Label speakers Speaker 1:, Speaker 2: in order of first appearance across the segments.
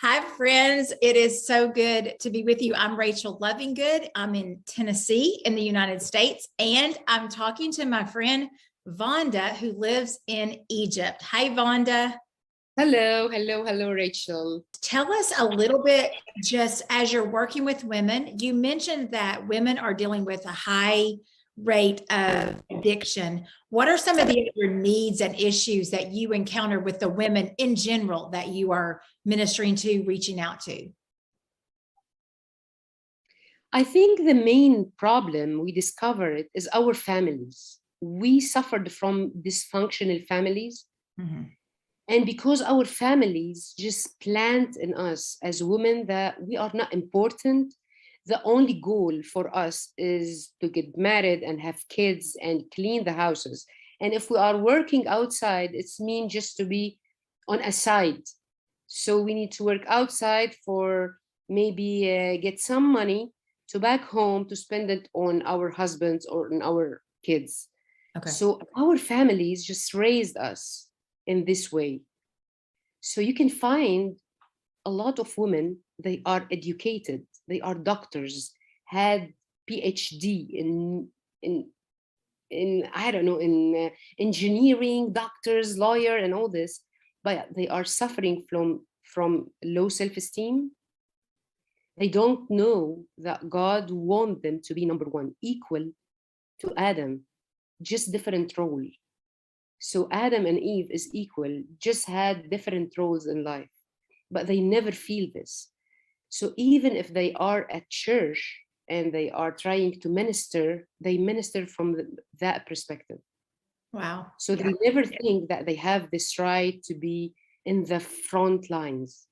Speaker 1: Hi, friends. It is so good to be with you. I'm Rachel Lovingood. I'm in Tennessee in the United States, and I'm talking to my friend Vanda, who lives in Egypt. Hi, Vanda.
Speaker 2: Hello, Rachel.
Speaker 1: Tell us a little bit, just as you're working with women, you mentioned that women are dealing with a high rate of addiction. What are some of the other needs and issues that you encounter with the women in general that you are ministering to, reaching out to?
Speaker 2: I think the main problem we discovered is our families. We suffered from dysfunctional families.
Speaker 1: Mhm.
Speaker 2: And because our families just plant in us as women that we are not important, the only goal for us is to get married and have kids and clean the houses. And if we are working outside, it's mean just to be on a side. So we need to work outside for maybe get some money to back home to spend it on our husbands or on our kids.
Speaker 1: Okay.
Speaker 2: So our families just raised us in this way. So you can find a lot of women, they are educated, they are doctors, had PhD in in I don't know in engineering, doctors, lawyer, and all this, but they are suffering from low self-esteem. They don't know that God wants them to be number one, equal to Adam, just different role. So Adam and Eve is equal, just had different roles in life, but they never feel this. So even if they are at church and they are trying to minister, they minister from that perspective.
Speaker 1: Wow.
Speaker 2: So
Speaker 1: Yeah.
Speaker 2: they never think that they have this right to be in the front lines.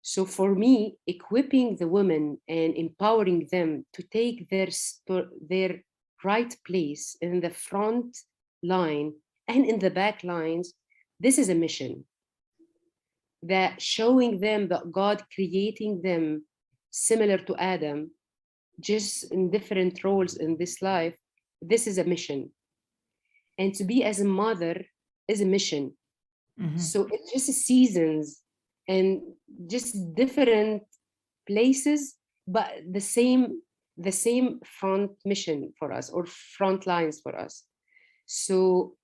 Speaker 2: So for me, equipping the women and empowering them to take their right place in the front line and in the back lines, this is a mission that showing them that God creating them similar to Adam, just in different roles in this life, this is a mission. And to be as a mother is a mission.
Speaker 1: Mhm.
Speaker 2: So it's just seasons and just different places, but the same front mission for us or front lines for us. So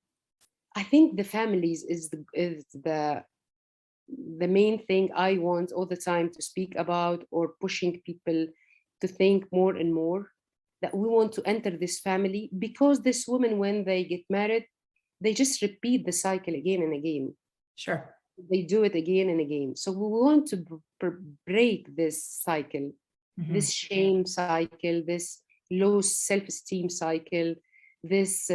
Speaker 2: I think the families is the main thing I want all the time to speak about, or pushing people to think more and more that we want to enter this family, because this woman, when they get married, they just repeat the cycle again and again.
Speaker 1: Sure.
Speaker 2: They do it again and again. So we want to break this cycle,
Speaker 1: Mhm.
Speaker 2: this shame cycle, this low self-esteem cycle, this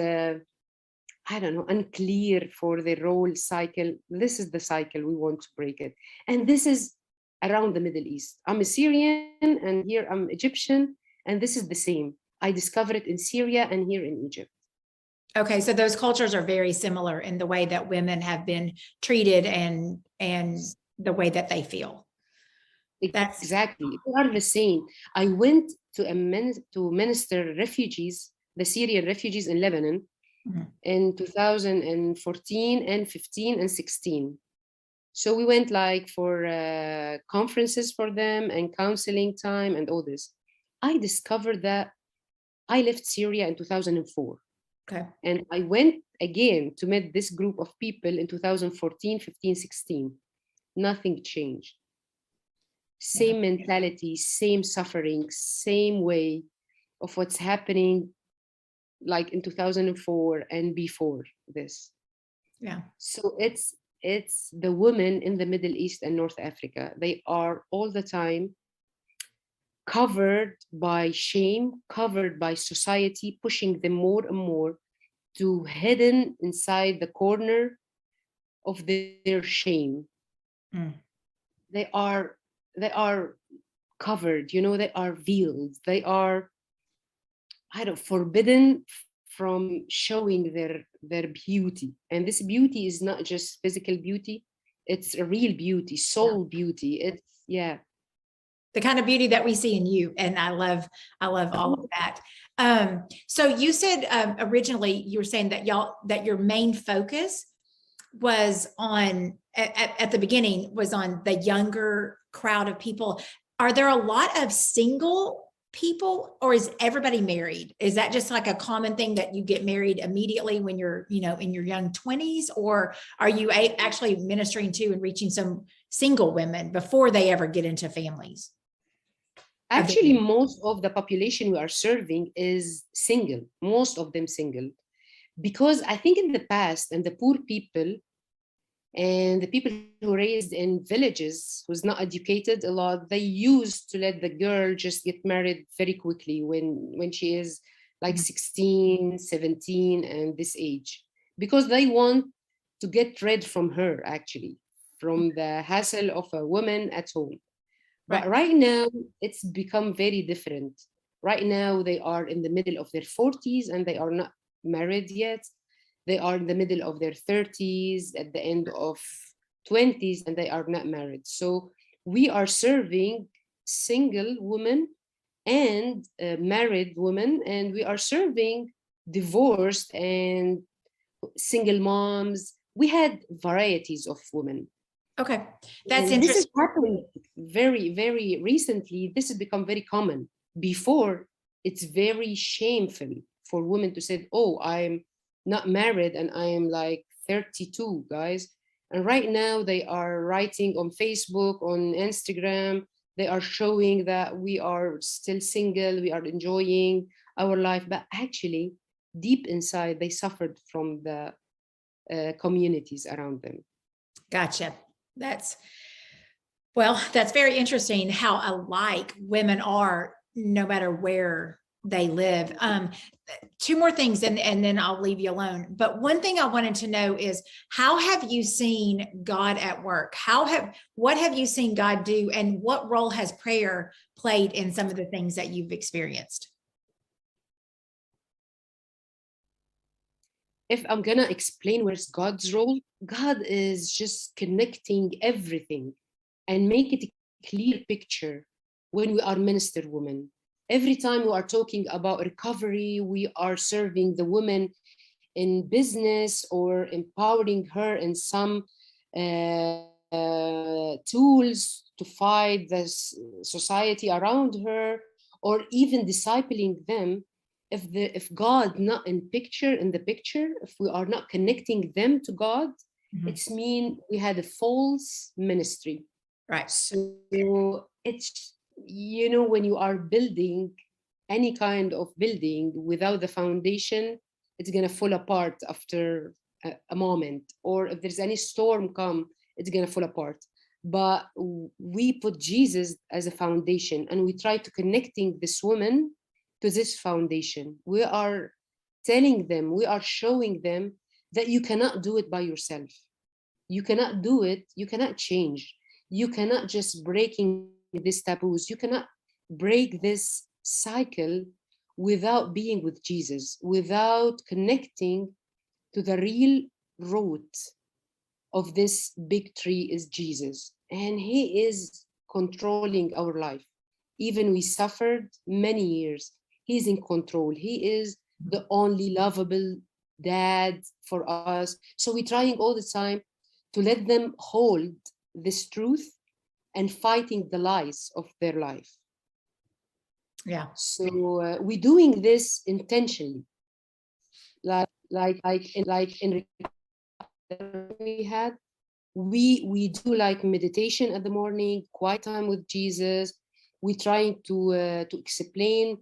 Speaker 2: I don't know, unclear for the role cycle. This is the cycle we want to break it. And this is around the Middle East. I'm a Syrian and here I'm Egyptian, and this is the same. I discovered it in Syria and here in Egypt.
Speaker 1: Okay, so those cultures are very similar in the way that women have been treated and the way that they feel. That's
Speaker 2: Exactly. They are the same. I went to minister refugees, the Syrian refugees in Lebanon,
Speaker 1: Mhm.
Speaker 2: in 2014 and 15 and 16. So we went like for conferences for them and counseling time and all this. I discovered that I left Syria in 2004,
Speaker 1: okay.
Speaker 2: and I went again to meet this group of people in 2014, 15, 16. Nothing changed.
Speaker 1: Yeah.
Speaker 2: Same mentality, same suffering, same way of what's happening like in 2004 and before this.
Speaker 1: Yeah.
Speaker 2: So it's the women in the Middle East and North Africa. They are all the time covered by shame, covered by society, pushing them more and more to hidden inside the corner of their shame.
Speaker 1: Mm.
Speaker 2: They are covered, they are veiled. They are, I don't, forbidden from showing their beauty. And this beauty is not just physical beauty, it's a real beauty,
Speaker 1: Yeah.
Speaker 2: soul beauty. It's, yeah.
Speaker 1: The kind of beauty that we see in you. And I love all of that. So you said originally you were saying that that your main focus was on at the beginning was on the younger crowd of people. Are there a lot of single people, or is everybody married? Is that just like a common thing that you get married immediately when you're, in your young 20s, or are you actually ministering to and reaching some single women before they ever get into families?
Speaker 2: Actually, most of the population we are serving is single, most of them single. Because I think in the past, and the poor people and the people who were raised in villages who's not educated a lot, they used to let the girl just get married very quickly when she is like 16, 17, and this age, because they want to get rid from her, actually, from the hassle of a woman at home. But right now, it's become very different. Right now, they are in the middle of their 40s and they are not married yet. They are in the middle of their 30s, at the end of 20s, and they are not married. So we are serving single women and married women, and we are serving divorced and single moms. We had varieties of women.
Speaker 1: Okay, that's
Speaker 2: and this
Speaker 1: interesting.
Speaker 2: is happening very, very recently. This has become very common. Before, it's very shameful for women to say, oh, I'm not married and I am like 32, guys. And right now they are writing on Facebook, on Instagram, they are showing that we are still single, we are enjoying our life. But actually, deep inside, they suffered from the communities around them.
Speaker 1: Gotcha. That's very interesting how alike women are no matter where they live. Two more things and then I'll leave you alone. But one thing I wanted to know is, how have you seen God at work? What have you seen God do, and what role has prayer played in some of the things that you've experienced?
Speaker 2: If I'm gonna explain where's God's role, God is just connecting everything and make it a clear picture when we are minister women. Every time we are talking about recovery, we are serving the woman in business or empowering her in some tools to fight the society around her, or even discipling them. If God not in the picture, if we are not connecting them to God, it's mean we had a false ministry.
Speaker 1: Right.
Speaker 2: So it's, when you are building any kind of building without the foundation, it's going to fall apart after a moment. Or if there's any storm come, it's going to fall apart. But we put Jesus as a foundation, and we try to connecting this woman to this foundation. We are telling them, we are showing them that you cannot do it by yourself. You cannot do it. You cannot change. You cannot just breaking these taboos. You cannot break this cycle without being with Jesus, without connecting to the real root of this big tree is Jesus. And he is controlling our life. Even we suffered many years, he's in control. He is the only lovable dad for us. So we're trying all the time to let them hold this truth and fighting the lies of their life.
Speaker 1: Yeah.
Speaker 2: So we're doing this intentionally, like in we had, we do like meditation at the morning, quiet time with Jesus. We're trying to explain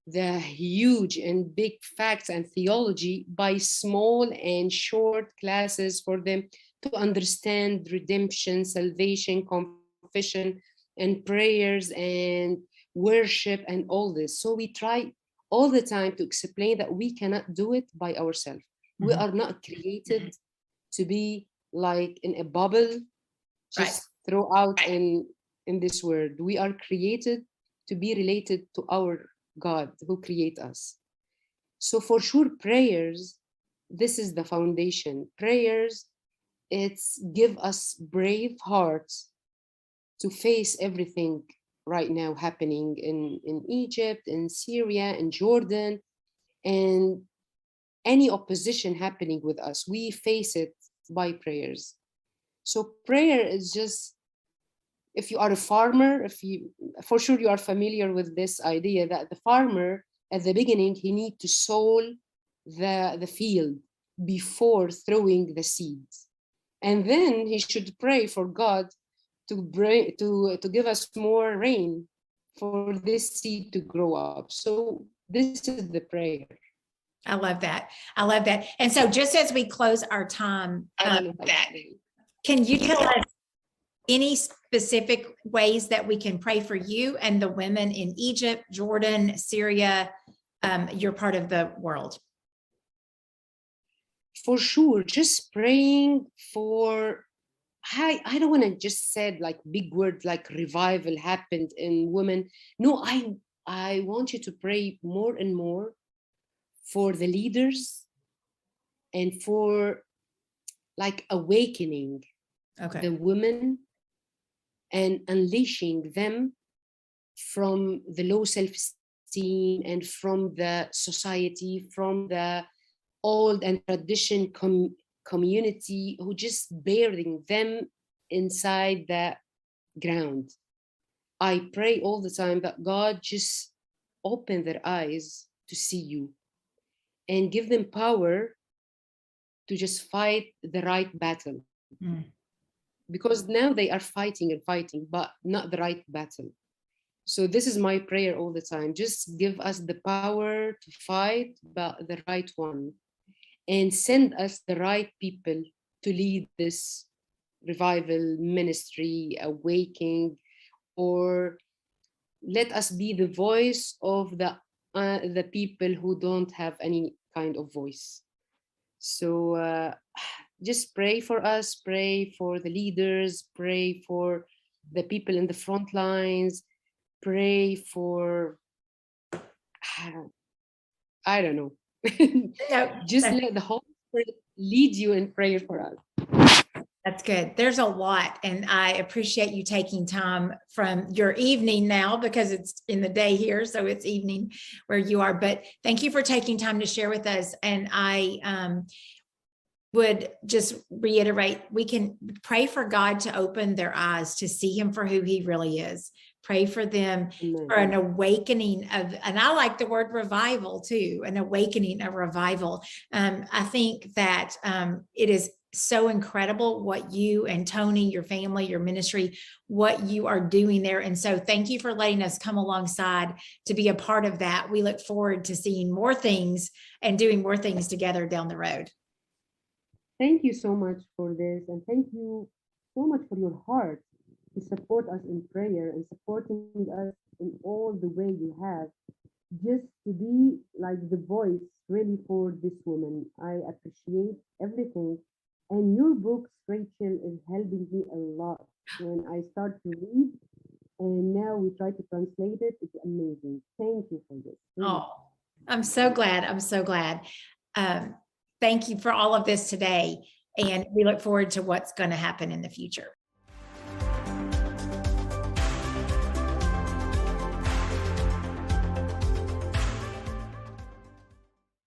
Speaker 2: the huge and big facts and theology by small and short classes for them to understand redemption, salvation, confession, and prayers and worship and all this. So we try all the time to explain that we cannot do it by ourselves. We are not created to be like in a bubble, just throw out in this world. We are created to be related to our God who create us. So for sure, prayers, this is the foundation. Prayers, it's give us brave hearts to face everything right now happening in Egypt, in Syria, in Jordan, and any opposition happening with us. We face it by prayers. So prayer is just, if you are a farmer, for sure you are familiar with this idea that the farmer at the beginning, he needs to sow the field before throwing the seeds. And then he should pray for God to give us more rain for this seed to grow up. So this is the prayer.
Speaker 1: I love that. I love that. And so just as we close our time, can you tell us any specific ways that we can pray for you and the women in Egypt, Jordan, Syria, your part of the world?
Speaker 2: For sure, just praying for, I don't want to just say like big words like revival happened in women. No, I want you to pray more and more for the leaders and for like awakening the women and unleashing them from the low self-esteem and from the society, from the old and tradition community who just burying them inside the ground. I pray all the time that God just open their eyes to see you and give them power to just fight the right battle. Because now they are fighting, but not the right battle. So this is my prayer all the time. Just give us the power to fight, but the right one. And send us the right people to lead this revival ministry, awakening, or let us be the voice of the people who don't have any kind of voice. So just pray for us, pray for the leaders, pray for the people in the front lines, pray for, I don't know. Just let the Holy Spirit lead you in prayer for us.
Speaker 1: That's good. There's a lot. And I appreciate you taking time from your evening now, because it's in the day here. So it's evening where you are. But thank you for taking time to share with us. And I would just reiterate, we can pray for God to open their eyes to see him for who he really is. Pray for them for an awakening of, and I like the word revival too, an awakening of revival. I think that it is so incredible what you and Tony, your family, your ministry, what you are doing there. And so thank you for letting us come alongside to be a part of that. We look forward to seeing more things and doing more things together down the road.
Speaker 2: Thank you so much for this. And thank you so much for your heart to support us in prayer and supporting us in all the way you have, just to be like the voice really for this woman. I appreciate everything. And your books, Rachel, is helping me a lot. When I start to read and now we try to translate it, it's amazing. Thank you for this.
Speaker 1: Really. Oh, I'm so glad. I'm so glad. Thank you for all of this today. And we look forward to what's going to happen in the future.